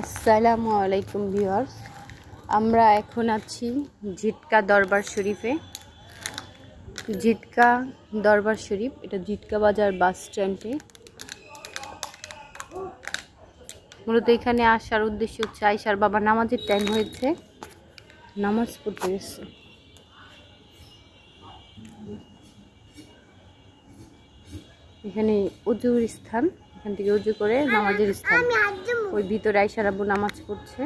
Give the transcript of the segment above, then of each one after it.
আসসালামু আলাইকুম ভিউয়ার্স, আমরা এখন আছি জিটকা দরবার শরীফে। জিটকা দরবার শরীফ, এটা জিটকা বাজার বাস স্ট্যান্ডে। মূলত এখানে আসার উদ্দেশ্য হচ্ছে আয়েশার বাবা নামাজের টাইম হয়েছে, নামাজ পড়তে গেছে। এখানে উজুর স্থান, এখান থেকে উজু করে নামাজের স্থান। ওই ভিতরে আয়েশার আব্বু নামাজ পড়ছে।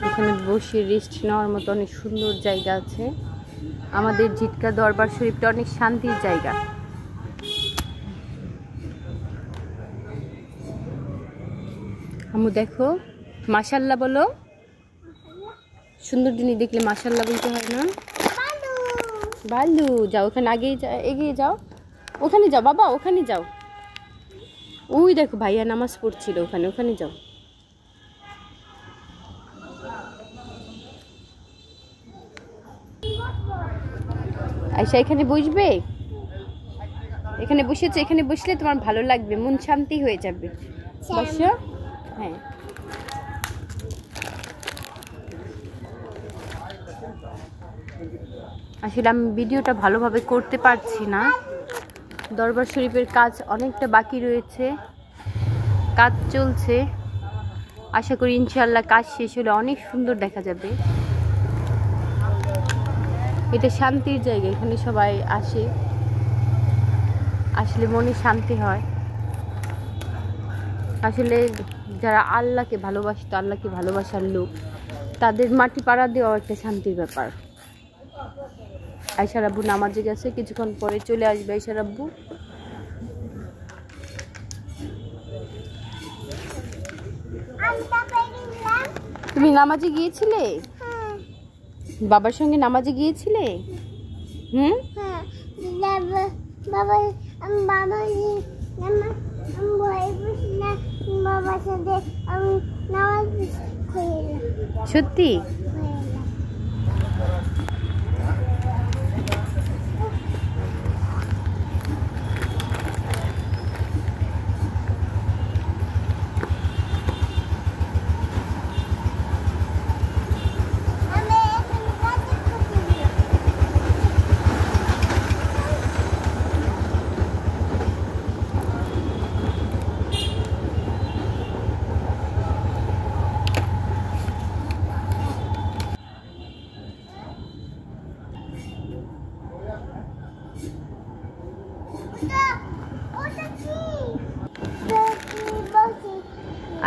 এখানে বসে রেস্ট নেওয়ার মতো অনেক সুন্দর জায়গা আছে। আমাদের জিটকা দরবার শরীফটা অনেক শান্তির জায়গা। আমু দেখো, মাশাল্লাহ বলো। সুন্দর জিনিস দেখলে মাশাল্লাহ বলতে হয় না? বালু যাও, ওখানে এগিয়ে যাও, ওখানে যাও বাবা, ওখানে যাও। ওই দেখো ভাইয়া নামাজ পড়ছিল, ওখানে যাও। আয়শা এখানে বসবে, এখানে বসেছে, এখানে বসলে তোমার ভালো লাগবে, মন শান্তি হয়ে যাবে। বসো। হ্যাঁ, আসলে আমি ভিডিওটা ভালোভাবে করতে পারছি না। দরবার শরীফের কাজ অনেকটা বাকি রয়েছে, কাজ চলছে। আশা করি ইনশাআল্লাহ কাজ শেষ হলে অনেক সুন্দর দেখা যাবে। এটা শান্তির জায়গা, এখানে সবাই আসলে মনে শান্তি হয়। আসলে যারা আল্লাহকে ভালোবাসত, আল্লাহকে ভালোবাসার লোক, তাদের মাটি পাড়া দেওয়া একটা শান্তির ব্যাপার। আয়েশার আব্বু নামাজে গেছে, কিছুক্ষণ পরে চলে আসবে আয়েশার আব্বু। তুমি নামাজে গিয়েছিলে? বাবার সঙ্গে নামাজে গিয়েছিলে? সত্যি?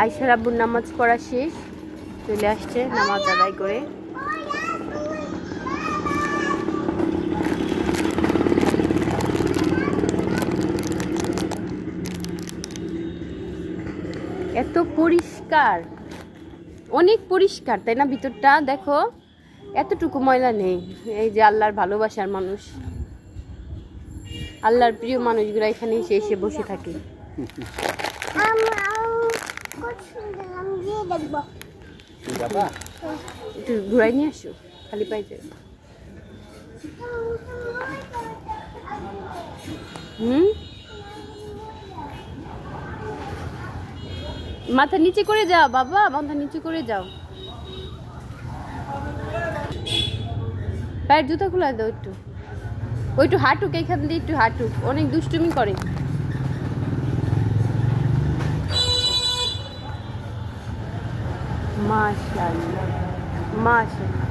আয়েশার আব্বুর নামাজ পড়া শেষ, চলে আসছে নামাজ আদায় করে। এত পরিষ্কার, অনেক পরিষ্কার, তাই না? ভিতরটা দেখো, এতটুকু ময়লা নেই। এই যে আল্লাহর ভালোবাসার মানুষ, আল্লাহর প্রিয় মানুষগুলো এখানে এসে বসে থাকে। একটু ঘুরাই নিয়ে আসো, খালি পাই যাবে। মাথা নিচে করে যাও বাবা, মাথা নিচে করে যাও। পায়ের জুতা খুলে দাও, একটু হাঁটুক, এখান দিয়ে একটু হাঁটুক, অনেক দুষ্টুমি করে। মাশাআল্লাহ, মাশাআল্লাহ।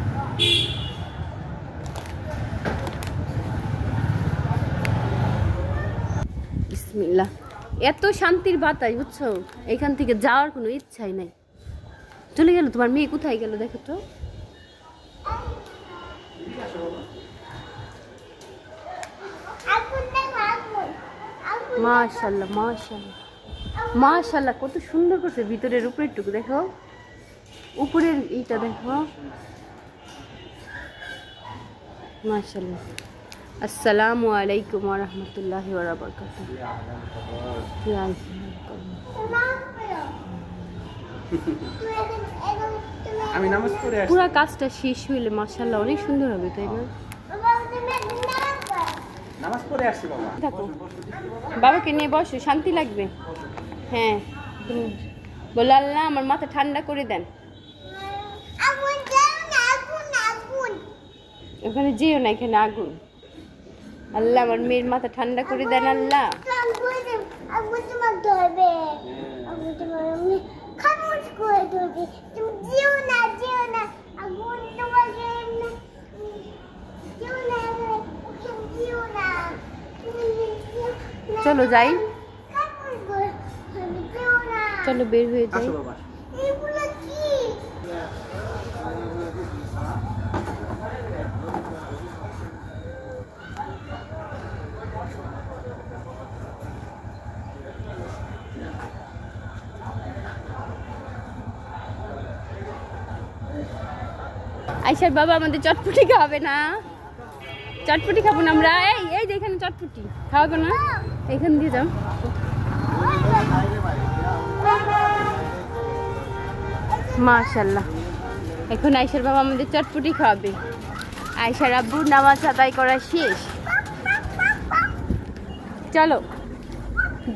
বিসমিল্লাহ। এত শান্তির বাতাস, বুঝছো? এখান থেকে যাওয়ার কোনো ইচ্ছাই নাই। চলে গেল, তোমার মেয়ে কোথায় গেল দেখো তো। মাশাআল্লাহ, মাশাআল্লাহ, মাশাআল্লাহ, কত সুন্দর করছে। ভিতরের উপরের টুকু দেখো, উপরের এইটা দেখো, মাশাআল্লাহ। আসসালামু আলাইকুম ওয়া রাহমাতুল্লাহি ওয়া বারাকাতুহু। আমি নামাজ পড়ে আসছি। পুরো কাজটা শেষ হইলে মাশাআল্লাহ অনেক সুন্দর হবে, তাই না? নামাজ পড়ে আসছি বাবা। দেখো বাবাকে নিয়ে বসো, শান্তি লাগবে। হ্যাঁ বলো আল্লাহ আমার মাথা ঠান্ডা করে দেন। ওখানে যেও না, এখানে আগুন। আল্লাহ আমার মেয়ের মাথা ঠান্ডা করে দেন আল্লাহ। চলো যাই, চলো বের হয়ে যাই। আইসার বাবা আমাদের চটপটি খাওয়াবে না? চটপটি খাবো না আমরা? এই এই যে এখানে চটপটি খাওয়াবে না? এখান দিয়ে যাও। মাশাআল্লাহ, এখন আইসার বাবা আমাদের চটপটি খাওয়াবে। আইসার আব্বুর নামাজ আদায় করা শেষ, চলো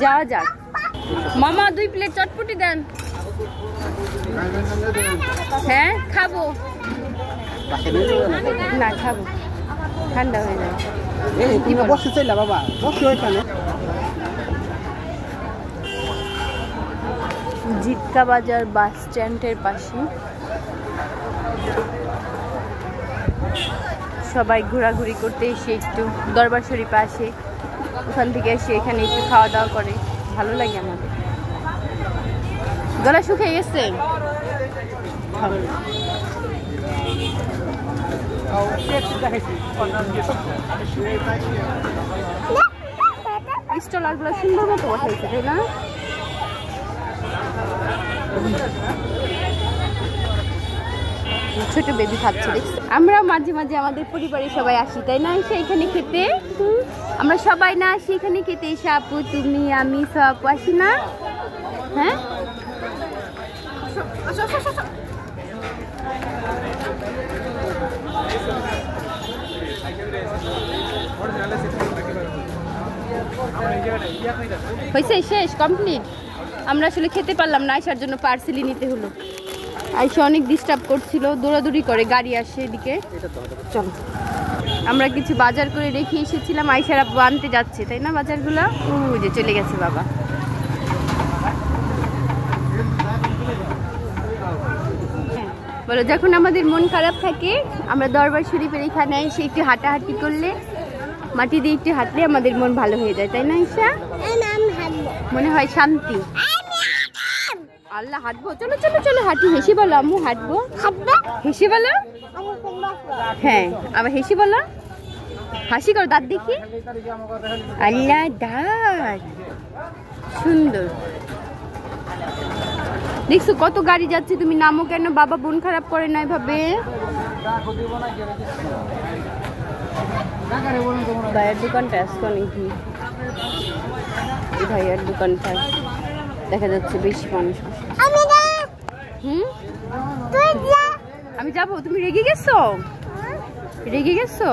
যাওয়া যাক। মামা 2 প্লেট চটপটি দেন। হ্যাঁ খাবো না, খাবো, ঠান্ডা হয়ে যাবে। বসে চাইলা বাবা, বসে ওইখানে। জিটকা বাজার বাস স্ট্যান্ডের পাশে সবাই ঘোরাঘুরি করতে এসে একটু দরবার শরীফে আসে, ওখান থেকে এসে এখানে একটু খাওয়া দাওয়া করে, ভালো লাগে আমাদের। গলা শুকিয়ে গেছে, স্টলারগুলো সুন্দর মতো বসাইছে, তাই না? ছোট বেবি খাচ্ছে দেখছি। আমরা মাঝে মাঝে আমাদের পরিবারের সবাই আসি, তাই না? এসে এখানে খেতে আমরা সবাই না আসি এখানে খেতে? এসে আপু, তুমি, আমি সব আসি না? হ্যাঁ হয়েছে, শেষ, কমপ্লিট। আমরা আসলে খেতে পারলাম না, আসার জন্য পার্সেলই নিতে হলো। আইসা অনেক ডিস্টার্ব করছিল, দৌড়াদৌড়ি করে, গাড়ি আসে এদিকে। চলো, আমরা কিছু বাজার করে রেখে এসেছিলাম, আইসার আব্বু আনতে যাচ্ছে, তাই না? বাজারগুলো ওই যে চলে গেছে বাবা। বলো, যখন আমাদের মন খারাপ থাকে আমরা দরবার শরীফের এখানে এসে একটু হাঁটাহাঁটি করলে, মাটি দিয়ে একটু হাঁটলে আমাদের মন ভালো হয়ে যায়, তাই না ঈশা? মনে হয় শান্তি। আল্লাহ, হাঁটবো, চলো চলো চলো হাঁটি। হেসে বলো আম্মু, হাঁটবো। হেসে বলো, হ্যাঁ আবার হেসে বলো, হাসি করো, দাঁত দেখি। আল্লাহ, দাঁত সুন্দর। দেখছো কত গাড়ি যাচ্ছে, তুমি নামো কেন? বাবা মন খারাপ করে না এভাবে। ভাইয়ের দোকানটা আসতো নাকি? ভাইয়ের দোকানটা দেখা যাচ্ছে বেশি মানুষ। আমি যাবো। তুমি রেগে গেছো? রেগে গেছো?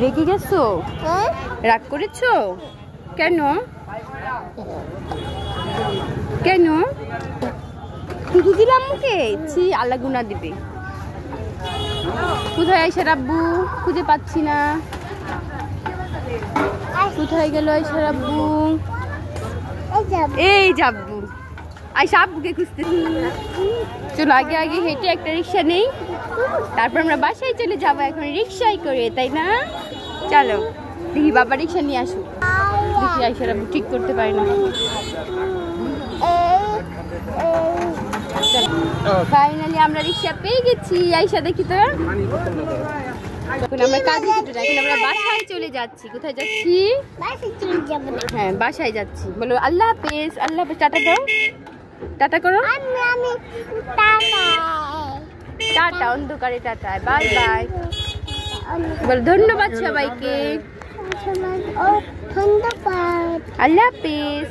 রেগে গেছো? রাগ করেছো কেন? কেন? শুধু দিলাম মুখে? ছি, আল্লাহ গুনাহ দিবে। কোথায় আইসার আব্বু? খুঁজে পাচ্ছি না। কোথায় গেল আইসার আব্বু? এই যাব্বু, আইসা আব্বুকে খুঁজতেছি। চলো আগে আগে হেঁটে একটা রিক্সা নেই, তারপর আমরা বাসায় চলে যাবো এখন রিক্সায় করে, তাই না? চলো দেখি বাবা রিক্সা নিয়ে আসুক। দেখি আইসার আব্বু ঠিক করতে পারি না। ফাইনালি আমরা রিক্সা পেয়ে গেছি। আইসা দেখি তো, এখন আমরা কাজে ছুটে যাই, এখন আমরা বাসায় চলে যাচ্ছি। কোথায় যাচ্ছি? হ্যাঁ বাসায় যাচ্ছি। বলো আল্লাহ হাফেজ। আল্লাহ হাফেজ, টাটা দাও, টাটা করো। টাটা, অন্ধকারে টাটা, বাই বাই। বলো ধন্যবাদ সবাইকে। আল্লাহ হাফেজ।